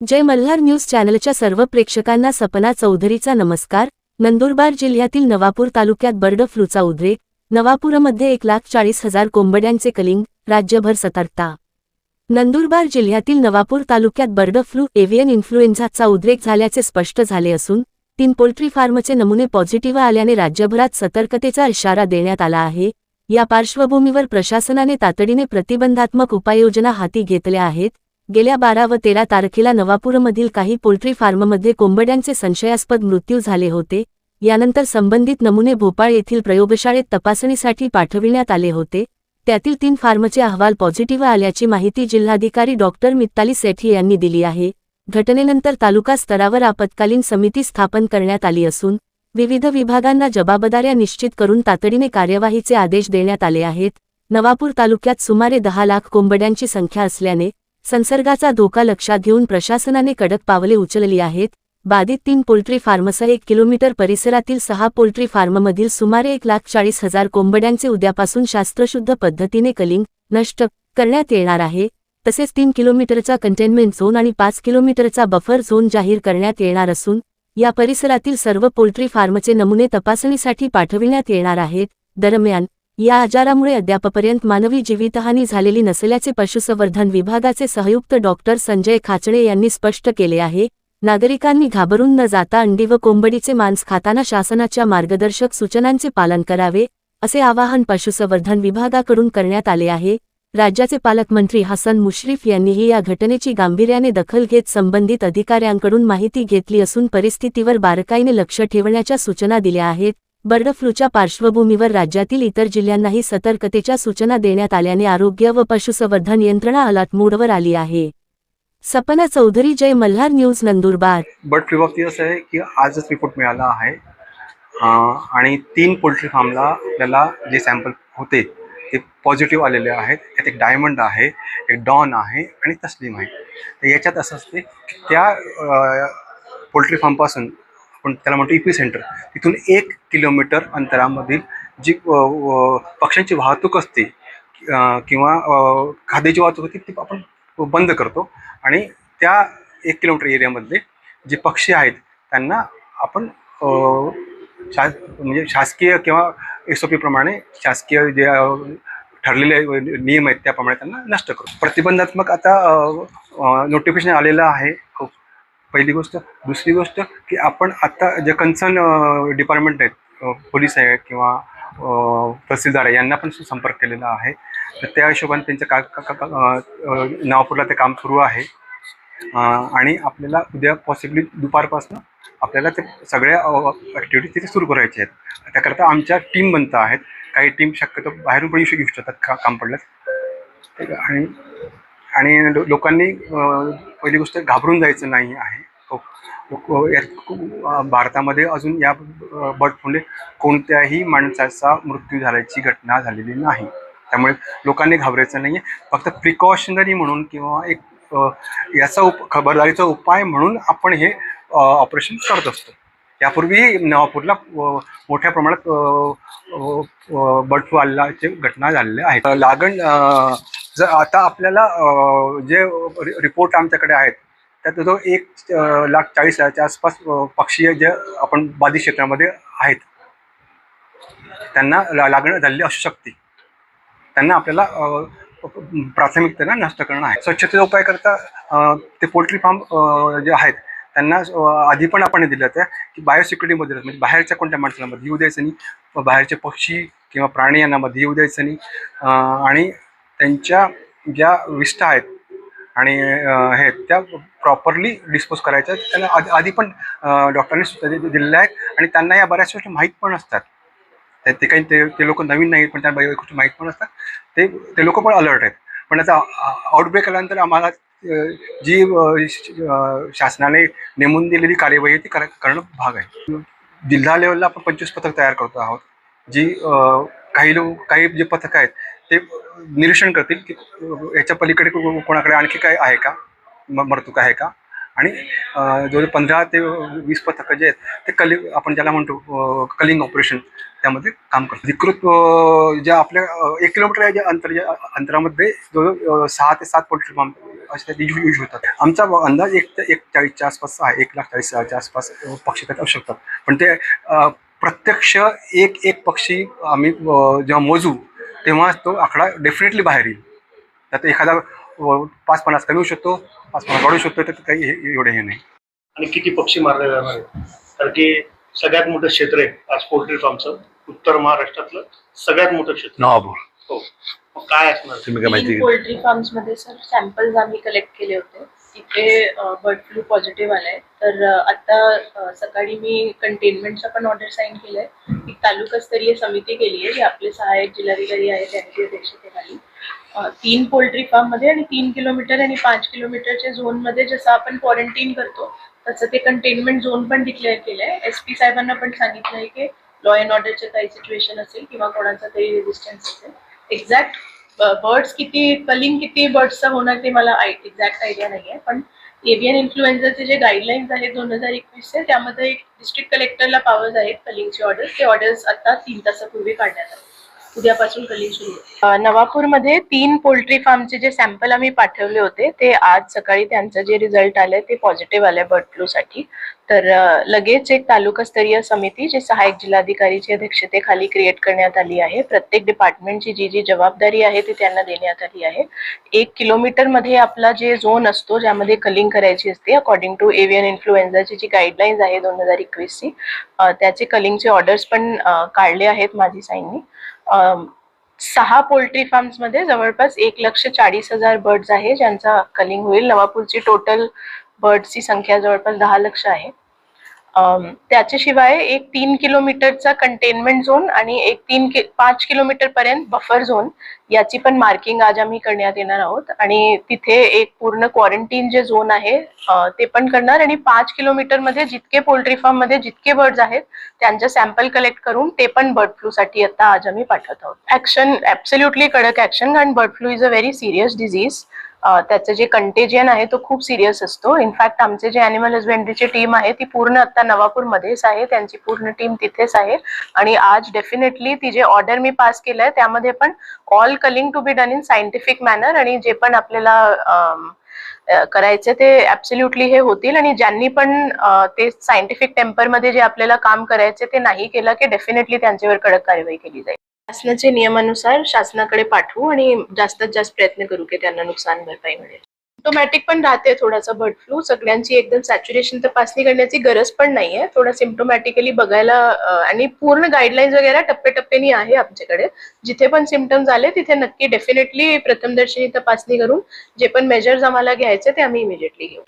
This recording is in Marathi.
जय मल्हार न्यूज चॅनलच्या सर्व प्रेक्षकांना सपना चौधरीचा नमस्कार। नंदुरबार जिल्ह्यातील नवापूर तालुक्यात बर्ड फ्लूचा उद्रेक। नवापूरमध्ये 1,40,000 कोंबड्यांचे कलिंग, राज्यभर सतर्कता। नंदुरबार जिल्ह्यातील नवापूर तालुक्यात बर्ड फ्लू एव्हियन इन्फ्लुएन्झाचा उद्रेक झाल्याचे स्पष्ट झाले असून 3 पोल्ट्री फार्मचे नमुने पॉझिटिव्ह आल्याने राज्यभरात सतर्कतेचा इशारा देण्यात आला आहे। या पार्श्वभूमीवर प्रशासनाने तातडीने प्रतिबंधात्मक उपाययोजना हाती घेतल्या आहेत। गेल्या 12 व 13 तारखेला नवापूरमधील काही पोल्ट्री फार्ममध्ये कोंबड्यांचे संशयास्पद मृत्यू झाले होते। यानंतर संबंधित नमुने भोपाळ येथील प्रयोगशाळेत तपासणीसाठी पाठविण्यात आले होते। त्यातील 3 फार्मचे अहवाल पॉझिटिव्ह आल्याची माहिती जिल्हाधिकारी डॉक्टर मित्ताली सेठी यांनी दिली आहे। घटनेनंतर तालुका स्तरावर आपत्कालीन समिती स्थापन करण्यात आली असून विविध विभागांना जबाबदाऱ्या निश्चित करून तातडीने कार्यवाहीचे आदेश देण्यात आले आहेत। नवापूर तालुक्यात सुमारे 10 लाख कोंबड्यांची संख्या असल्याने संसर्गाचा धोका लक्षात घेऊन प्रशासनाने कडक पावले उचलली आहेत। बाधित 3 पोल्ट्री फार्मसह 1 किलोमीटर परिसरातील 6 पोल्ट्री फार्ममधील सुमारे 1,40,000 कोंबड्यांचे उद्यापासून शास्त्रशुद्ध पद्धतीने कलिंग नष्ट करण्यात येणार आहे। तसेच 3 किलोमीटरचा कंटेनमेंट झोन आणि 5 किलोमीटरचा बफर झोन जाहीर करण्यात येणार असून या परिसरातील सर्व पोल्ट्री फार्मचे नमुने तपासणीसाठी पाठविण्यात येणार आहेत। दरम्यान या आजारामुळे अद्यापपर्यंत मानवी जीवितहानी झालेली नसल्याचे पशुसंवर्धन विभागाचे सहयुक्त डॉक्टर संजय खाचणे यांनी स्पष्ट केले आहे। नागरिकांनी घाबरून न जाता अंडी व कोंबडीचे मांस खाताना शासनाच्या मार्गदर्शक सूचनांचे पालन करावे, असे आवाहन पशुसंवर्धन विभागाकडून करण्यात आले आहे। राज्याचे पालकमंत्री हसन मुश्रीफ यांनीही या घटनेची गांभीर्याने दखल घेत संबंधित अधिकाऱ्यांकडून माहिती घेतली असून परिस्थितीवर बारकाईने लक्ष ठेवण्याच्या सूचना दिल्या आहेत। बर्ड फ्लूच्या पार्श्वभूमीवर राज्यातील इतर जिल्ह्यांनाही सतर्कतेच्या सूचना देण्यात आल्याने आरोग्य व पशुसंवर्धन यंत्रणा अलर्ट मोडवर आली आहे। Sapna Chaudhary, Jai Malhar news, Nandurbar. Bird flu बाबतीत असं आहे की आजच रिपोर्ट मिळाला आहे आणि 3 पोल्ट्री फार्मला आपल्याला जे सॅम्पल होते ते पॉझिटिव्ह आलेले आहेत। त्यात एक डायमंड आहे, एक डॉन आहे आणि तस्लीम आहे। तर याच्यात असं असते की त्या पोल्ट्री फार्मपासून आपण त्याला म्हणतो इपी सेंटर, तिथून 1 किलोमीटर अंतरामधील जी पक्ष्यांची वाहतूक असते किंवा खाद्याची वाहतूक होती ती आपण बंद करतो आणि त्या 1 किलोमीटर एरियामधले जे पक्षी आहेत त्यांना आपण म्हणजे शासकीय किंवा SOP प्रमाणे शासकीय जे ठरलेले नियम आहेत त्याप्रमाणे त्यांना नष्ट करतो। प्रतिबंधात्मक आता नोटिफिकेशन आलेलं आहे, पहिली गोष्ट। दुसरी गोष्ट की आपण आता जे कन्सर्न डिपार्टमेंट आहेत, पोलीस आहेत किंवा तहसीलदार आहे, यांना पण संपर्क केलेला आहे। तर त्या हिशोबाने त्यांचं नवापूरला ते काम सुरू आहे आणि आपल्याला उद्या पॉसिबली दुपारपासून आपल्याला ते सगळ्या ॲक्टिव्हिटी तिथे सुरू करायचे आहेत। त्याकरता आमच्या टीम बनत आहेत। काही टीम शक्यतो बाहेरून पण येऊ शकतात काम पडल्यास। आणि लोकांनी पहिली गोष्ट घाबरून जायचं नाही आहे। भारतामध्ये अजून या बर्ड फ्लूने कोणत्याही माणसाचा मृत्यू झाल्याची घटना झालेली नाही। त्यामुळे लोकांनी घाबरायचं नाही आहे। फक्त प्रिकॉशनरी म्हणून किंवा एक याचा खबरदारीचा उपाय म्हणून आपण हे ऑपरेशन करत असतो। यापूर्वी नवापूरला मोठ्या प्रमाणात बर्ड फ्लू आल्याचे घटना झालेल्या आहेत। लागण जर आता आपल्याला जे रिपोर्ट आमच्याकडे आहेत त्यात जो 1,40,000च्या आसपास पक्षी जे आपण बाधित क्षेत्रामध्ये आहेत त्यांना लागण झालेली असू शकते। त्यांना आपल्याला प्राथमिकतेने नष्ट करणं आहे। स्वच्छतेचा उपाय करता ते पोल्ट्री फार्म जे आहेत त्यांना आधी पण आपण दिलं होतं की बायोसिक्युरिटीमध्ये, म्हणजे बाहेरच्या कोणत्या माणसाला मध्ये येऊ द्यायचं नाही, बाहेरचे पक्षी किंवा प्राणी यांना मध्ये येऊ द्यायचं नाही आणि त्यांच्या ज्या विष्ठा आहेत आणि हे त्या प्रॉपरली डिस्पोज करायच्या। त्यांना आधी पण डॉक्टरांनी सूचना दिलेल्या आहेत आणि त्यांना या बऱ्याच गोष्टी माहीत पण असतात। ते काही ते लोक नवीन नाहीत पण त्या बऱ्याच गोष्टी माहीत पण असतात। ते लोक पण अलर्ट आहेत। पण आता आउटब्रेक आल्यानंतर आम्हाला जी शासनाने नेमून दिलेली कार्यवाही ती करणं भाग आहे। जिल्हा लेवलला आपण 25 पथक तयार करतो आहोत, जी काही जे पथक आहेत ते निरीक्षण करतील की याच्या पलीकडे कोणाकडे आणखी काय आहे का, मरतूक आहे का, आणि जवळजवळ 15 ते 20 पथकं जे आहेत ते आपण ज्याला म्हणतो कलिंग ऑपरेशन त्यामध्ये काम करतात. अधिकृत ज्या आपल्या 1 किलोमीटर ज्या अंतरामध्ये जवळजवळ 6 ते 7 पोल्ट्री फार्म असे त्याचे यूज होतात. आमचा अंदाज 1:40च्या आसपास आहे, 1,40,000च्या आसपास पक्षी त्यात असू शकतात. पण ते प्रत्यक्ष एक पक्षी आम्ही जेव्हा मोजू तेव्हा तो आकडा डेफिनेटली बाहेर येईल. त्यात एखादा 5-50 कमी होऊ शकतो, 5-50 वाढू शकतो, तर काही एवढे हे नाही. आणि किती पक्षी मारले जाणार आहेत? कारण की सगळ्यात मोठं क्षेत्र आहे आज पोल्ट्री फार्मचं, उत्तर महाराष्ट्रातलं सगळ्यात मोठं क्षेत्र. नवापूर. हो, मग काय असणार? तुम्ही काय माहिती? पोल्ट्री फार्म्स मध्ये सर सॅम्पल्स आम्ही कलेक्ट केले होते. तिथे बर्ड फ्लू पॉझिटिव्ह आलाय. तर आता सकाळी मी कंटेनमेंटचा पण ऑर्डर साईन केलाय. एक तालुकास्तरीय समिती केली आहे, जे आपले सहाय्यक जिल्हाधिकारी आहेत त्यांच्या अध्यक्षतेखाली 3 पोल्ट्री फार्म मध्ये आणि 3 किलोमीटर आणि 5 किलोमीटरच्या झोन मध्ये जसं आपण क्वारंटाईन करतो तसं ते कंटेनमेंट झोन पण डिक्लेअर केलंय. SP साहेबांना पण सांगितलंय की लॉ अँड ऑर्डरचं काही सिच्युएशन असेल किंवा कोणाचा तरी रेजिस्टन्स असेल, एक्झॅक्ट बर्ड्स किती, कलिंग किती बर्ड्सचा होणार ते मला एक्झॅक्ट आयडिया नाही आहे. पण एव्हियन इन्फ्लुएन्झाचे जे गाईडलाईन्स आहेत 2021 त्यामध्ये एक डिस्ट्रिक्ट कलेक्टरला पॉवर्स आहेत कलिंगचे ऑर्डर्स. ते ऑर्डर्स आता 3 तासापूर्वी काढण्यात आले. उद्यापासून कलिंग सुरू होते. नवापूरमध्ये 3 पोल्ट्री फार्मचे जे सॅम्पल आम्ही पाठवले होते ते आज सकाळी त्यांचं जे रिझल्ट आलंय ते पॉझिटिव्ह आलंय बर्ड फ्लू साठी. तर लगेच एक तालुकास्तरीय समिती जी सहाय्यक जिल्हाधिकारीच्या अध्यक्षतेखाली क्रिएट करण्यात आली आहे. प्रत्येक डिपार्टमेंटची जी जी जबाबदारी आहे ती त्यांना देण्यात आली आहे. 1 किलोमीटर मध्ये आपला जे झोन असतो ज्यामध्ये कलिंग करायची असते अकॉर्डिंग टू एव्हियन इन्फ्लुएन्झाची जी गाईडलाईन्स आहे 2021 ची, त्याचे कलिंगचे ऑर्डर्स पण काढले आहेत माझी साईननी. 6 पोल्ट्री फार्म्स मध्ये जवळपास 1,40,000 बर्ड्स आहे ज्यांचा कलिंग होईल. नवापूरची टोटल बर्ड्सची संख्या जवळपास 10 लाख आहे. त्याच्याशिवाय एक 3 किलोमीटरचा कंटेनमेंट झोन आणि एक 5 किलोमीटर पर्यंत बफर झोन याची पण मार्किंग आज आम्ही करण्यात येणार आहोत. आणि तिथे एक पूर्ण क्वारंटीन जे झोन आहे ते पण करणार. आणि 5 किलोमीटर मध्ये जितके पोल्ट्री फार्म मध्ये जितके बर्ड्स आहेत त्यांचे सॅम्पल कलेक्ट करून ते पण बर्ड फ्लू साठी आता आज आम्ही पाठवत आहोत. ऍक्शन ऍब्सोल्युटली कडक ऍक्शन, कारण bird flu is a very serious disease. त्याचं जे कंटेजियन आहे तो खूप सिरियस असतो. इनफॅक्ट आमचे जे अॅनिमल हजबेंड्रीची टीम आहे ती पूर्ण आता नवापूर मध्येच आहे, त्यांची पूर्ण टीम तिथेच आहे. आणि आज डेफिनेटली ती जे ऑर्डर मी पास केलंय त्यामध्ये पण all culling to be done in scientific manner, आणि जे पण आपल्याला करायचे ते ऍब्सोल्युटली हे होतील. आणि ज्यांनी पण ते सायंटिफिक टेम्परमध्ये जे आपल्याला काम करायचे ते नाही केलं की डेफिनेटली त्यांच्यावर कडक कार्यवाही केली जाईल. शासनाच्या नियमानुसार शासनाकडे पाठवू आणि जास्तीत जास्त प्रयत्न करू की त्यांना नुकसान भरपाई मिळेल. सिम्प्टोमॅटिक पण राहते थोडासा बर्ड फ्लू. सगळ्यांची एकदम सॅच्युरेशन तपासणी करण्याची गरज पण नाहीये. थोडा सिम्प्टोमॅटिकली बघायला आणि पूर्ण गाईडलाईन्स वगैरे टप्प्याटप्प्याने आहे आमच्याकडे. जिथे पण सिम्प्टम्स आले तिथे नक्की डेफिनेटली प्रथमदर्शनी तपासणी करून जे पण मेजर्स आम्हाला घ्यायचे ते आम्ही इमिजिएटली घेऊ.